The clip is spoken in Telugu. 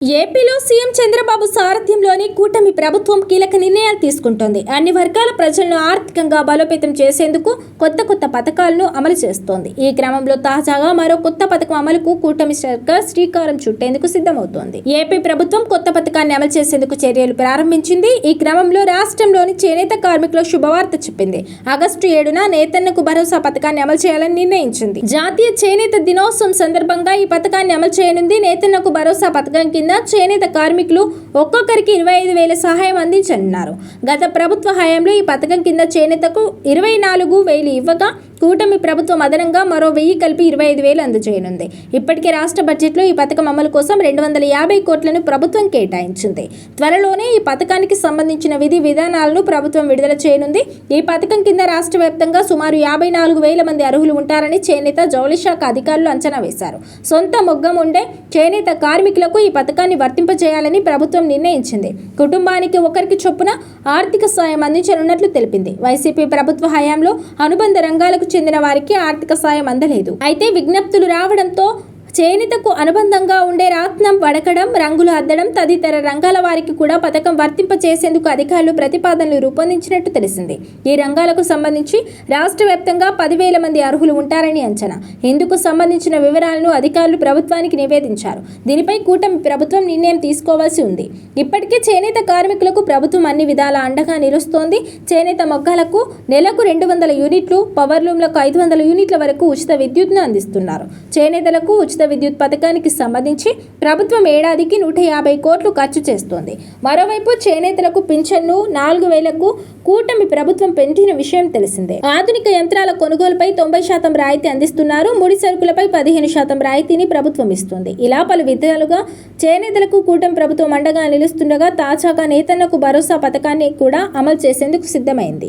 ఏపీలో సీఎం చంద్రబాబు సారథ్యంలోని కూటమి ప్రభుత్వం కీలక నిర్ణయాలు తీసుకుంటోంది. అన్ని వర్గాల ప్రజలను ఆర్థికంగా బలోపేతం చేసేందుకు కొత్త పథకాలను అమలు చేస్తోంది. ఈ క్రమంలో తాజాగా మరో కొత్త పథకం అమలుకు కూటమి సర్కార్ శ్రీకారం చుట్టేందుకు సిద్ధమవుతోంది. ఏపీ ప్రభుత్వం కొత్త పథకాన్ని అమలు చేసేందుకు చర్యలు ప్రారంభించింది. ఈ క్రమంలో రాష్ట్రంలోని చేనేత కార్మికులకు శుభవార్త చెప్పింది. ఆగస్టు 7న నేతన్నకు భరోసా పథకాన్ని అమలు చేయాలని నిర్ణయించింది. జాతీయ చేనేత దినోత్సవం సందర్భంగా ఈ పథకాన్ని అమలు చేయనుంది. నేతన్నకు భరోసా పథకం కింద చేనేత కార్మికులు ఒక్కొక్కరికి 25,000 సహాయం అందించనున్నారు. గత ప్రభుత్వ హయాంలో ఈ పథకం కింద చేనేతకు 24,000 ఇవ్వగా కూటమి ప్రభుత్వం అదనంగా మరో 1,000 కలిపి 25,000 అందజేయనుంది. ఇప్పటికే రాష్ట్ర బడ్జెట్లో ఈ పథకం అమలు కోసం 250 కోట్లను ప్రభుత్వం కేటాయించింది. త్వరలోనే ఈ పథకానికి సంబంధించిన విధి విధానాలను ప్రభుత్వం విడుదల చేయనుంది. ఈ పథకం కింద రాష్ట్ర వ్యాప్తంగా సుమారు 54,000 మంది అర్హులు ఉంటారని చేనేత జౌళి శాఖ అధికారులు అంచనా వేశారు. సొంత మొగ్గం ఉండే చేనేత కార్మికులకు ఈ పథకాన్ని వర్తింపజేయాలని ప్రభుత్వం నిర్ణయించింది. కుటుంబానికి ఒకరికి చొప్పున ఆర్థిక సాయం అందించనున్నట్లు తెలిపింది. వైసీపీ ప్రభుత్వ హయాంలో అనుబంధ రంగాలకు చెందిన వారికి ఆర్థిక సాయం అందలేదు. అయితే విజ్ఞప్తులు రావడంతో చేనేతకు అనుబంధంగా ఉండే రాట్నం వడకడం, రంగులు అద్దడం తదితర రంగాల వారికి కూడా పథకం వర్తింప చేసేందుకు అధికారులు ప్రతిపాదనలు రూపొందించినట్టు తెలిసింది. ఈ రంగాలకు సంబంధించి రాష్ట్ర వ్యాప్తంగా 10,000 మంది అర్హులు ఉంటారని అంచనా. ఇందుకు సంబంధించిన వివరాలను అధికారులు ప్రభుత్వానికి నివేదించారు. దీనిపై కూటమి ప్రభుత్వం నిర్ణయం తీసుకోవాల్సి ఉంది. ఇప్పటికే చేనేత కార్మికులకు ప్రభుత్వం అన్ని విధాల అండగా నిలుస్తోంది. చేనేత మొగ్గాలకు నెలకు 200 యూనిట్లు, పవర్లూమ్లకు 500 యూనిట్ల వరకు ఉచిత విద్యుత్ను అందిస్తున్నారు. చేనేతలకు ఉచిత విద్యుత్ పథకానికి సంబంధించి ప్రభుత్వం ఏడాదికి 150 కోట్లు ఖర్చు చేస్తోంది. మరోవైపు చేనేతలకు పింఛన్ను 4,000కు కూటమి ప్రభుత్వం పెంచిన విషయం తెలిసిందే. ఆధునిక యంత్రాల కొనుగోలుపై 90% రాయితీ అందిస్తున్నారు. ముడి సరుకులపై 15% రాయితీని ప్రభుత్వం ఇస్తుంది. ఇలా పలు విధాలుగా చేనేతలకు కూటమి ప్రభుత్వం అండగా నిలుస్తుండగా తాజాగా నేతన్నకు భరోసా పథకాన్ని కూడా అమలు చేసేందుకు సిద్ధమైంది.